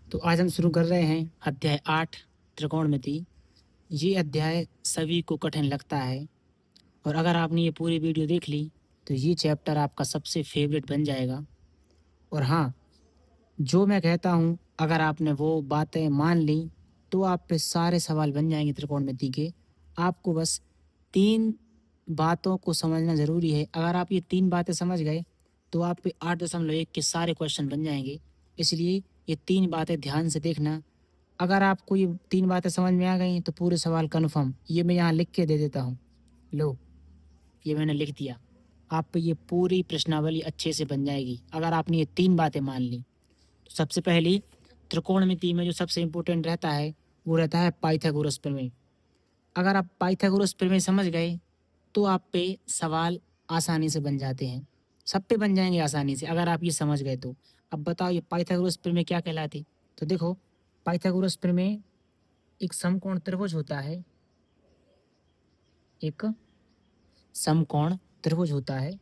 तो आज हम शुरू कर रहे हैं अध्याय 8 त्रिकोणमिति। ये अध्याय सभी को कठिन लगता है और अगर आपने ये पूरी वीडियो देख ली तो ये चैप्टर आपका सबसे फेवरेट बन जाएगा। और हाँ, जो मैं कहता हूँ अगर आपने वो बातें मान ली तो आप पे सारे सवाल बन जाएंगे त्रिकोणमिति के। आपको बस 3 बातों को समझना ज़रूरी है। अगर आप ये 3 बातें समझ गए तो आप पे 8.1 के सारे क्वेश्चन बन जाएंगे। इसलिए ये 3 बातें ध्यान से देखना। अगर आपको ये 3 बातें समझ में आ गई तो पूरे सवाल कन्फर्म। ये मैं यहाँ लिख के दे देता हूँ। लो, ये मैंने लिख दिया। आप पे ये पूरी प्रश्नावली अच्छे से बन जाएगी अगर आपने ये 3 बातें मान ली। तो सबसे पहली, त्रिकोणमिति में जो सबसे इम्पोर्टेंट रहता है वो रहता है पाइथागोरस प्रमेय। अगर आप पाइथागोरस प्रमेय समझ गए तो आप पे सवाल आसानी से बन जाते हैं। सब पे बन जाएंगे आसानी से अगर आप ये समझ गए तो। अब बताओ ये पाइथागोरस प्रमेय क्या कहलाती। तो देखो, पाइथागोरस प्रमेय एक समकोण त्रिभुज होता है। एक समकोण त्रिभुज होता है,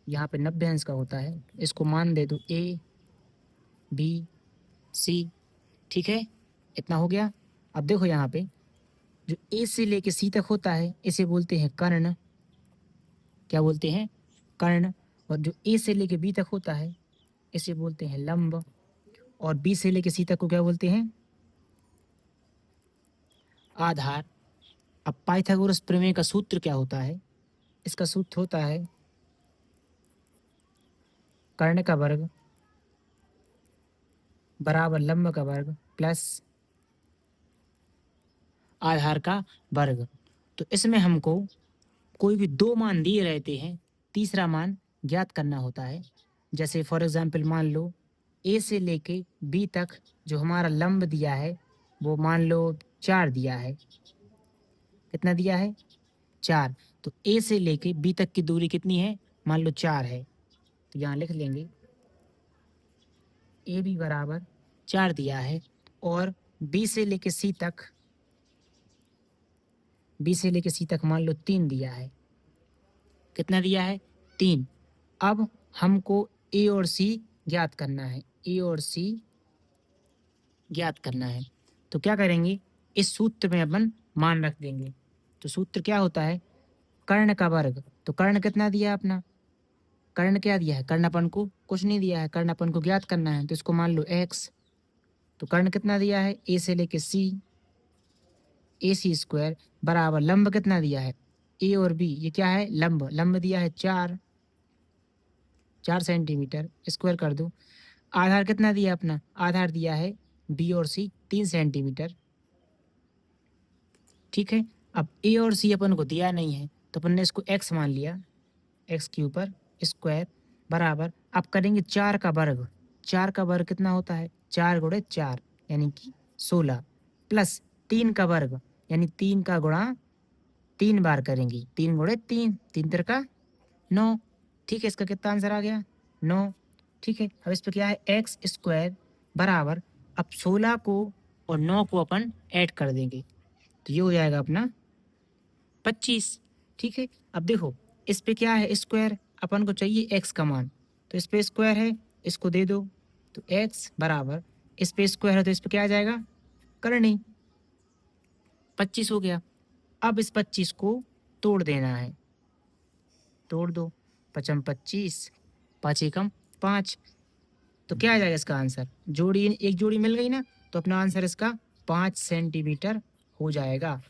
यहाँ पे 90 अंश का होता है। इसको मान दे दो ए बी सी। ठीक है, इतना हो गया। अब देखो यहाँ पे जो ए से लेके सी तक होता है इसे बोलते हैं कर्ण। क्या बोलते हैं? कर्ण। और जो ए से लेके बी तक होता है इसे बोलते हैं लंब। और बी से लेके सी तक को क्या बोलते हैं? आधार। अब पाइथागोरस प्रमेय का सूत्र क्या होता है? इसका सूत्र होता है कर्ण का वर्ग बराबर लंब का वर्ग प्लस आधार का वर्ग। तो इसमें हमको कोई भी 2 मान दिए रहते हैं, तीसरा मान ज्ञात करना होता है। जैसे फॉर एग्जाम्पल मान लो ए से लेके बी तक जो हमारा लंब दिया है वो मान लो 4 दिया है। कितना दिया है? 4। तो ए से लेके बी तक की दूरी कितनी है? मान लो 4 है। तो यहाँ लिख लेंगे ए बी बराबर 4 दिया है। और बी से लेके सी तक, बी से लेके सी तक मान लो 3 दिया है। कितना दिया है? 3। अब हमको ए और सी ज्ञात करना है। ए और सी ज्ञात करना है तो क्या करेंगे? इस सूत्र में अपन मान रख देंगे। तो सूत्र क्या होता है? कर्ण का वर्ग। तो कर्ण कितना दिया अपना? कर्ण क्या दिया है? कर्ण अपन को कुछ नहीं दिया है, कर्ण अपन को ज्ञात करना है तो इसको मान लो x। तो कर्ण कितना दिया है? ए से लेके सी, ए सी स्क्वायर बराबर लंब कितना दिया है? ए और बी, ये क्या है? लंब। लंब दिया है 4 सेंटीमीटर, स्क्वायर कर दो। आधार कितना दिया अपना? आधार दिया है बी और सी 3 सेंटीमीटर। ठीक है। अब ए और सी अपन को दिया नहीं है तो अपन ने इसको x मान लिया, x के ऊपर स्क्वायर बराबर। अब करेंगे 4 का वर्ग। 4 का वर्ग कितना होता है? 4 गुणे 4 यानी कि 16 प्लस 3 का वर्ग यानी 3 का गुणा 3 बार करेंगे। 3 गुणे 3, 3 तिर का 9। ठीक है, इसका कितना आंसर आ गया? 9। ठीक है, अब इस पे क्या है? एक्स स्क्वायर बराबर, अब 16 को और 9 को अपन ऐड कर देंगे तो ये हो जाएगा अपना 25। ठीक है, अब देखो इस पे क्या है? स्क्वायर। अपन को चाहिए एक्स का मान, तो इस पे स्क्वायर है, इसको दे दो। तो एक्स बराबर, इस पे स्क्वायर है तो इस पे क्या आ जाएगा? करनी। 25 हो गया। अब इस 25 को तोड़ देना है। तोड़ दो। पचम 25, 5 एकम 5। तो क्या आ जाएगा इसका आंसर? जोड़ी, एक जोड़ी मिल गई ना, तो अपना आंसर इसका 5 सेंटीमीटर हो जाएगा।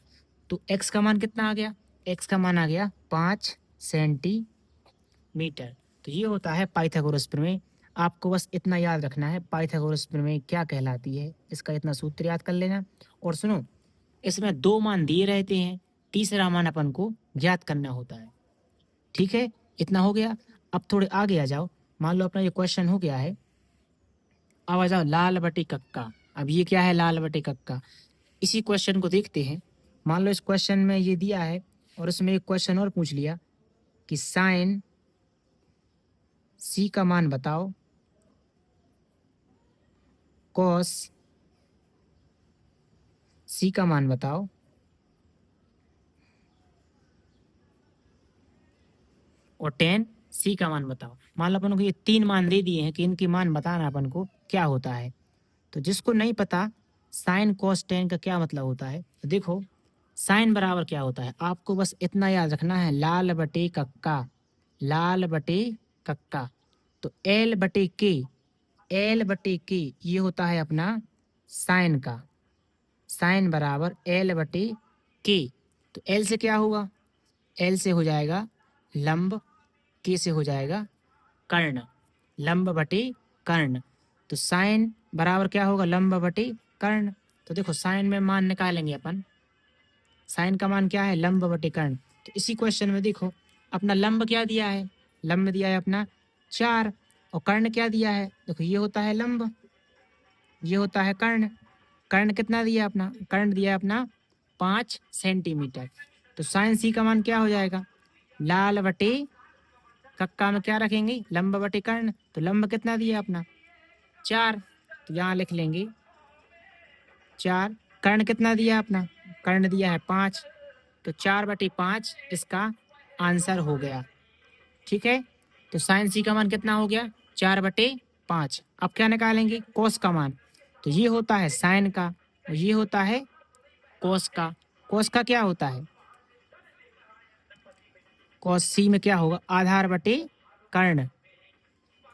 तो x का मान कितना आ गया? x का मान आ गया 5 सेंटीमीटर। तो ये होता है पाइथागोरस प्रमेय। आपको बस इतना याद रखना है पाइथागोरस प्रमेय क्या कहलाती है, इसका इतना सूत्र याद कर लेना। और सुनो, इसमें 2 मान दिए रहते हैं, तीसरा मान अपन को ज्ञात करना होता है। ठीक है, इतना हो गया। अब थोड़े आगे आ जाओ। मान लो अपना ये क्वेश्चन हो गया है। अब आ जाओ लाल बटे कक्का। अब ये क्या है? लाल बटे कक्का। इसी क्वेश्चन को देखते हैं। मान लो इस क्वेश्चन में ये दिया है और उसमें एक क्वेश्चन और पूछ लिया कि साइन सी का मान बताओ, कॉस सी का मान बताओ और टेन सी का मान बताओ। मान लो अपन को ये 3 मान दे दिए हैं कि इनके मान बताना अपन को क्या होता है। तो जिसको नहीं पता साइन कॉस टेन का क्या मतलब होता है, तो देखो साइन बराबर क्या होता है, आपको बस इतना याद रखना है, लाल बटे कक्का, लाल बटे कक्का। तो एल बटे के, एल बटे के ये होता है अपना साइन का, साइन बराबर एल बटे के। तो एल से क्या होगा, एल से हो जाएगा लंब, के से हो जाएगा कर्ण, लंब बटे कर्ण। तो साइन बराबर क्या होगा, लंब बटे कर्ण। तो देखो साइन में मान निकालेंगे अपन, साइन का मान क्या है, लंब बटे कर्ण। तो इसी क्वेश्चन में देखो अपना लंब क्या दिया है, लंब दिया है अपना 4, और कर्ण क्या दिया है, देखो ये होता है लंब, ये होता है कर्ण। कर्ण कितना दिया है अपना, कर्ण दिया है अपना 5 सेंटीमीटर। तो साइन सी का मान क्या हो जाएगा, लाल बटे कक्का में क्या रखेंगे, लंब बटे कर्ण। तो लंब कितना दिया अपना 4, तो यहाँ लिख लेंगे 4। कर्ण कितना दिया अपना, कर्ण दिया है 5, तो 4/5 इसका आंसर हो गया। ठीक है, तो साइन सी का मान कितना हो गया, 4/5। अब क्या निकालेंगे, कोस का मान। तो ये होता है साइन का और ये होता है कोस का। कोस का क्या होता है, कोस सी में क्या होगा, आधार बटे कर्ण।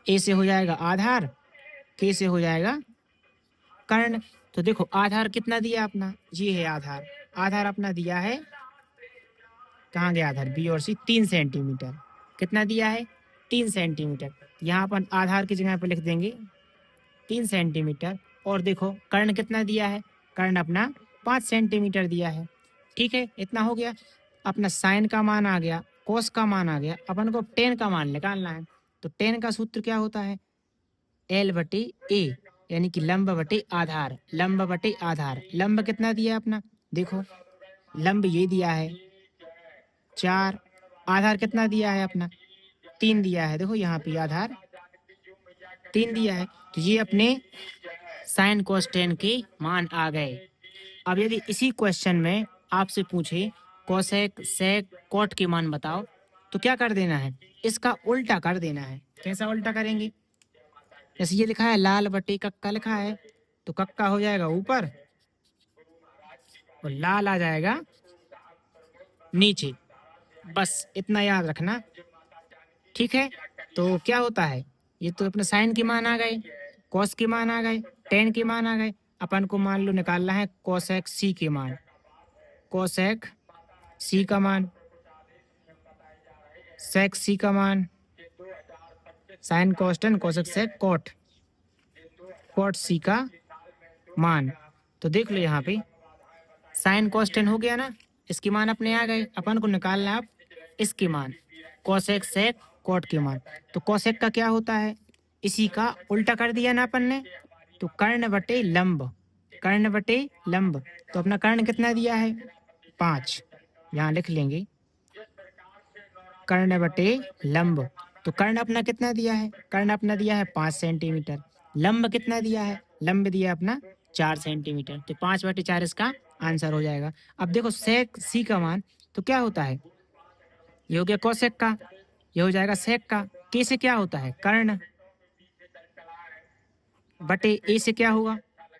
ए से हो जाएगा आधार, के से हो जाएगा कर्ण। तो देखो आधार कितना दिया अपना, ये है आधार, आधार अपना दिया है, कहाँ गया आधार, बी और सी 3 सेंटीमीटर। कितना दिया है, 3 सेंटीमीटर। यहाँ अपन आधार की जगह पर लिख देंगे 3 सेंटीमीटर। और देखो कर्ण कितना दिया है, कर्ण अपना 5 सेंटीमीटर दिया है। ठीक है, इतना हो गया, अपना साइन का मान आ गया, कोस का मान आ गया, अपन को टेन का मान निकालना है। तो टेन का सूत्र क्या होता है, एल बटे ए, यानी कि लंब बटे आधार, लंब बटे आधार। लंब कितना दिया है अपना, देखो लंब ये दिया है 4, आधार कितना दिया है अपना 3 दिया है, देखो यहाँ पे आधार 3 दिया है। तो ये अपने साइन कोस टेन के मान आ गए। अब यदि इसी क्वेश्चन में आपसे पूछे कोसेक सेक कोट के मान बताओ, तो क्या कर देना है, इसका उल्टा कर देना है। कैसा उल्टा करेंगे, जैसे ये लिखा है लाल बटे कक्का लिखा है, तो कक्का हो जाएगा ऊपर और लाल आ जाएगा नीचे, बस इतना याद रखना। ठीक है, तो क्या होता है, ये तो अपने साइन के मान आ गए, कॉस के मान आ गए, टेन के मान आ गए। अपन को मान लो निकालना है कोसेक सी के मान, कोसेक सी का मान, सेक सी का मान, sine cos tan cosec sec cot, cot C का मान। तो देख लो यहाँ पे साइन कॉस टेन हो गया ना, इसके मान अपने आ गए, अपन को निकालना है अब इसके मान, कोसेक सेक कोट के मान। तो कोसेक का क्या होता है, इसी का उल्टा कर दिया ना अपन ने, तो कर्ण बटे लंब, कर्ण बटे लंब। तो अपना कर्ण कितना दिया है 5, यहाँ लिख लेंगे कर्ण बटे लंब। तो कर्ण अपना कितना दिया है, कर्ण अपना दिया है 5 सेंटीमीटर। लंब कितना दिया है, लंब दिया है अपना 4 सेंटीमीटर। तो 5/4 इसका आंसर हो जाएगा। अब देखो सेक सी का मान, तो क्या होता है, ये हो गया कोसेक का, ये हो जाएगा सेक का। के से क्या होता है, कर्ण बटे ए से क्या होगा,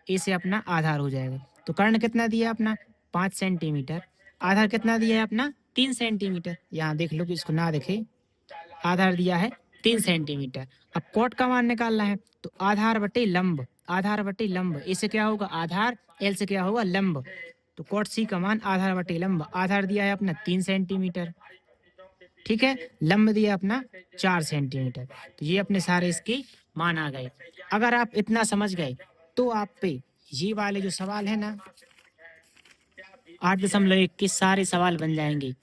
ए से अपना आधार हो जाएगा। तो कर्ण कितना दिया है अपना 5 सेंटीमीटर, आधार कितना दिया है अपना 3 सेंटीमीटर। यहाँ देख लो कि इसको ना देखे, आधार दिया है 3 सेंटीमीटर। अब कोट का मान निकालना है, तो आधार बटे लंब, आधार बटे लंब। ए से क्या होगा आधार, एल से क्या होगा लंब। तो कोट सी का मान आधार बटे लंब, आधार दिया है अपना 3 सेंटीमीटर, ठीक है, लंब दिया अपना 4 सेंटीमीटर। तो ये अपने सारे इसके मान आ गए। अगर आप इतना समझ गए तो आप पे ये वाले जो सवाल है ना 8.1 के सारे सवाल बन जाएंगे।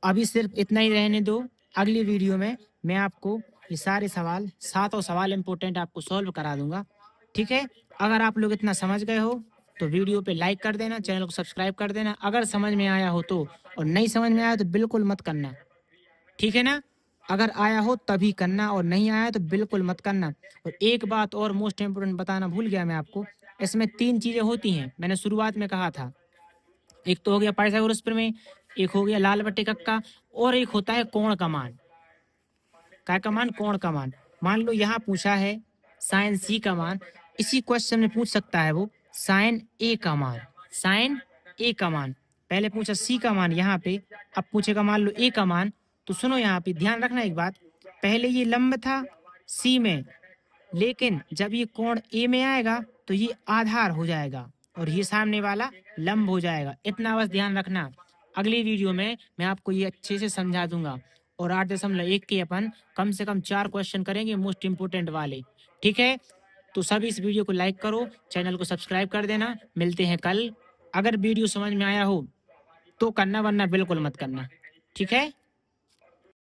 अभी सिर्फ इतना ही रहने दो, अगली वीडियो में मैं आपको ये सारे सवाल, 7 सवाल इम्पोर्टेंट आपको सॉल्व करा दूंगा। ठीक है, अगर आप लोग इतना समझ गए हो तो वीडियो पे लाइक कर देना, चैनल को सब्सक्राइब कर देना अगर समझ में आया हो तो, और नहीं समझ में आया तो बिल्कुल मत करना। ठीक है ना, अगर आया हो तभी करना और नहीं आया तो बिल्कुल मत करना। और एक बात और मोस्ट इम्पोर्टेंट बताना भूल गया मैं आपको, इसमें 3 चीजें होती हैं, मैंने शुरुआत में कहा था। एक तो हो गया पाइथागोरस प्रमेय, एक हो गया लाल बटे कक्का, और एक होता है कोण का मान। काय का मान, कोण का मान। मान लो यहाँ पूछा है साइन सी का मान, इसी क्वेश्चन में पूछ सकता है वो साइन ए का मान, साइन ए का मान। पहले पूछा सी का मान यहाँ पे, अब पूछेगा मान लो ए का मान। तो सुनो यहाँ पे ध्यान रखना एक बात, पहले ये लंब था सी में, लेकिन जब ये कोण ए में आएगा तो ये आधार हो जाएगा और ये सामने वाला लंब हो जाएगा। इतना बस ध्यान रखना। अगली वीडियो में मैं आपको ये अच्छे से समझा दूंगा और 8.1 के अपन कम से कम 4 क्वेश्चन करेंगे मोस्ट इंपोर्टेंट वाले। ठीक है, तो सभी इस वीडियो को लाइक करो, चैनल को सब्सक्राइब कर देना। मिलते हैं कल। अगर वीडियो समझ में आया हो तो करना, वरना बिल्कुल मत करना। ठीक है।